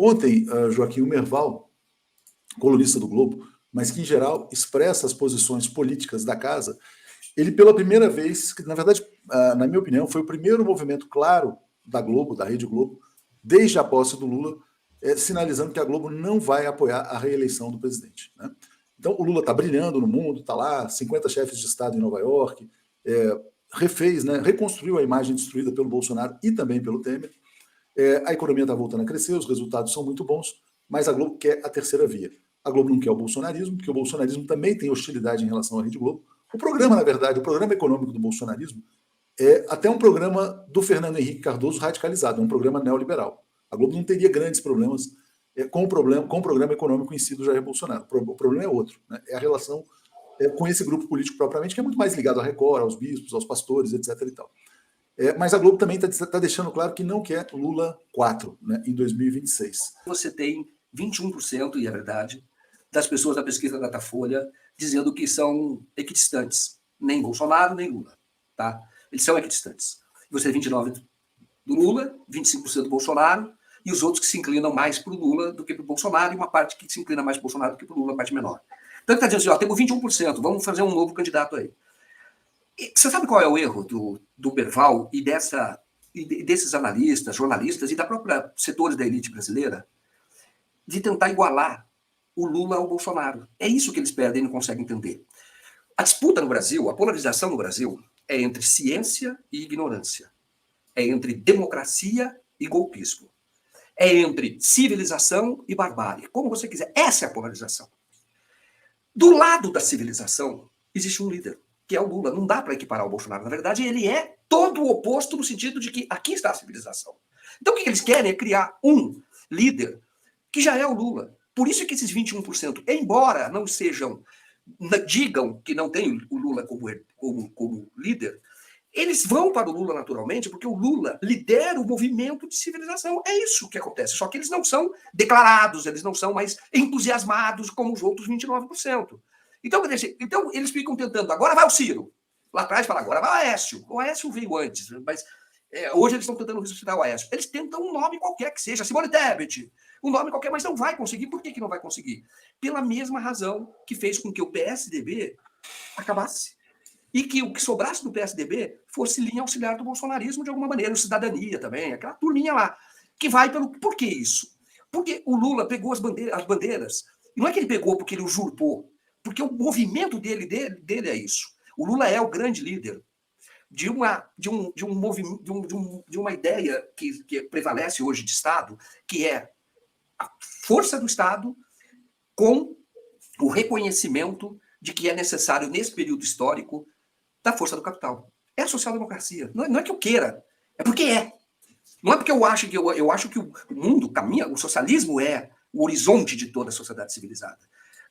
Ontem, Joaquim Merval, colunista do Globo, mas que em geral expressa as posições políticas da casa, ele pela primeira vez, na verdade, na minha opinião, foi o primeiro movimento claro da Globo, da Rede Globo, desde a posse do Lula, sinalizando que a Globo não vai apoiar a reeleição do presidente, né? Então, o Lula está brilhando no mundo, está lá, 50 chefes de Estado em Nova York, refez, né, reconstruiu a imagem destruída pelo Bolsonaro e também pelo Temer. A economia está voltando a crescer, os resultados são muito bons, mas a Globo quer a terceira via. A Globo não quer o bolsonarismo, porque o bolsonarismo também tem hostilidade em relação à Rede Globo. O programa, na verdade, o programa econômico do bolsonarismo é até um programa do Fernando Henrique Cardoso radicalizado, é um programa neoliberal. A Globo não teria grandes problemas com o programa econômico em si do Jair Bolsonaro. O problema é outro, né? É a relação com esse grupo político propriamente, que é muito mais ligado à Record, aos bispos, aos pastores, etc. e tal. Mas a Globo também está deixando claro que não quer Lula 4, né, em 2026. Você tem 21%, e é verdade, das pessoas da pesquisa da Datafolha dizendo que são equidistantes. Nem Bolsonaro, nem Lula. Tá? Eles são equidistantes. Você tem 29% do Lula, 25% do Bolsonaro, e os outros que se inclinam mais para o Lula do que para o Bolsonaro, e uma parte que se inclina mais para o Bolsonaro do que para o Lula, uma parte menor. Então ele está dizendo assim, temos 21%, vamos fazer um novo candidato aí. E você sabe qual é o erro do Merval e desses analistas, jornalistas e da própria setores da elite brasileira de tentar igualar o Lula ao Bolsonaro? É isso que eles perdem e não conseguem entender. A disputa no Brasil, a polarização no Brasil é entre ciência e ignorância. É entre democracia e golpismo. É entre civilização e barbárie. Como você quiser. Essa é a polarização. Do lado da civilização, existe um líder, que é o Lula. Não dá para equiparar o Bolsonaro. Na verdade, ele é todo o oposto no sentido de que aqui está a civilização. Então, o que eles querem é criar um líder que já é o Lula. Por isso que esses 21%, embora não digam que não tem o Lula como líder, eles vão para o Lula naturalmente, porque o Lula lidera o movimento de civilização. É isso que acontece. Só que eles não são declarados, eles não são mais entusiasmados como os outros 29%. Então eles ficam tentando, agora vai o Ciro. Lá atrás fala, agora vai o Aécio. O Aécio veio antes, mas hoje eles estão tentando ressuscitar o Aécio. Eles tentam um nome qualquer que seja, Simone Tebet, um nome qualquer, mas não vai conseguir. Por que não vai conseguir? Pela mesma razão que fez com que o PSDB acabasse. E que o que sobrasse do PSDB fosse linha auxiliar do bolsonarismo de alguma maneira, o Cidadania também, aquela turminha lá, que vai pelo... Por que isso? Porque o Lula pegou as bandeiras, e não é que ele pegou porque ele usurpou, porque o movimento dele é isso. O Lula é o grande líder de uma ideia que prevalece hoje de Estado, que é a força do Estado com o reconhecimento de que é necessário, nesse período histórico, da força do capital. É a social-democracia. Não é que eu queira, é porque é. Não é porque eu acho que o mundo caminha, o socialismo é o horizonte de toda a sociedade civilizada.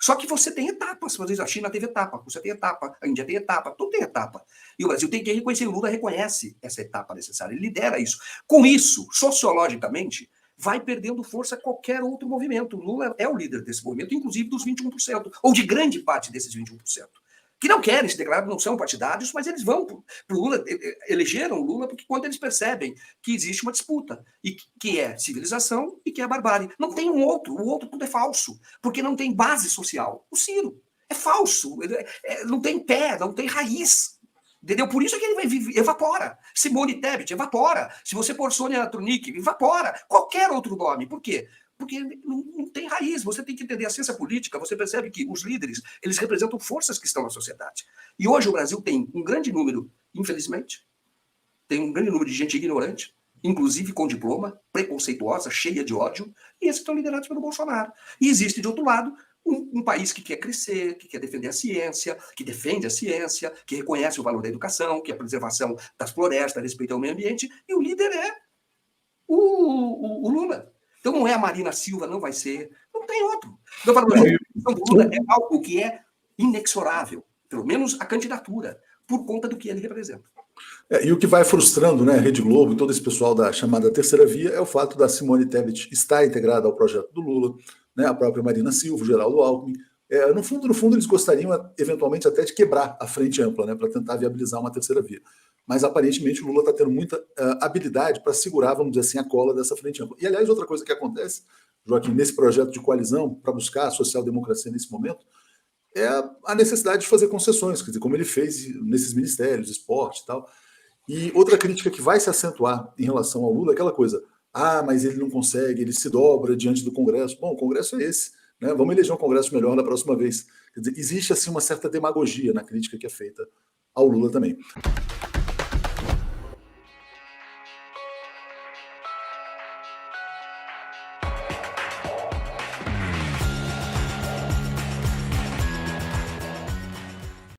Só que você tem etapas. Por exemplo, a China teve etapa, você tem etapa, a Índia tem etapa, tudo tem etapa. E o Brasil tem que reconhecer, o Lula reconhece essa etapa necessária, ele lidera isso. Com isso, sociologicamente, vai perdendo força qualquer outro movimento. O Lula é o líder desse movimento, inclusive dos 21%, ou de grande parte desses 21%. Que não querem se declarar, não são partidários, mas eles vão para o Lula, elegeram o Lula, porque quando eles percebem que existe uma disputa, e que é civilização e que é barbárie. Não tem um outro, o outro tudo é falso, porque não tem base social. O Ciro é falso, não tem pé, não tem raiz. Entendeu? Por isso é que ele evapora. Simone Tebet evapora. Se você pôr Sônia Tronic, evapora. Qualquer outro nome. Por quê? Porque não tem raiz. Você tem que entender a ciência política. Você percebe que os líderes, eles representam forças que estão na sociedade. E hoje o Brasil tem um grande número, infelizmente, tem um grande número de gente ignorante, inclusive com diploma, preconceituosa, cheia de ódio, e esses estão liderados pelo Bolsonaro. E existe, de outro lado, um país que quer crescer, que quer defender a ciência, que defende a ciência, que reconhece o valor da educação, que é a preservação das florestas, respeito ao meio ambiente, e o líder é o Lula. Então não é a Marina Silva, não vai ser, não tem outro. Então, a questão do Lula é algo que é inexorável, pelo menos a candidatura, por conta do que ele representa. E o que vai frustrando, né, a Rede Globo e todo esse pessoal da chamada terceira via é o fato da Simone Tebet estar integrada ao projeto do Lula, né, a própria Marina Silva, o Geraldo Alckmin. No fundo, eles gostariam, eventualmente, até de quebrar a frente ampla, né, para tentar viabilizar uma terceira via. Mas, aparentemente, o Lula está tendo muita habilidade para segurar, vamos dizer assim, a cola dessa frente ampla. E, aliás, outra coisa que acontece, Joaquim, nesse projeto de coalizão para buscar a social-democracia nesse momento, é a necessidade de fazer concessões, quer dizer, como ele fez nesses ministérios, esporte e tal. E outra crítica que vai se acentuar em relação ao Lula é aquela coisa, mas ele não consegue, ele se dobra diante do Congresso. Bom, o Congresso é esse, né? Vamos eleger um Congresso melhor da próxima vez. Quer dizer, existe assim uma certa demagogia na crítica que é feita ao Lula também.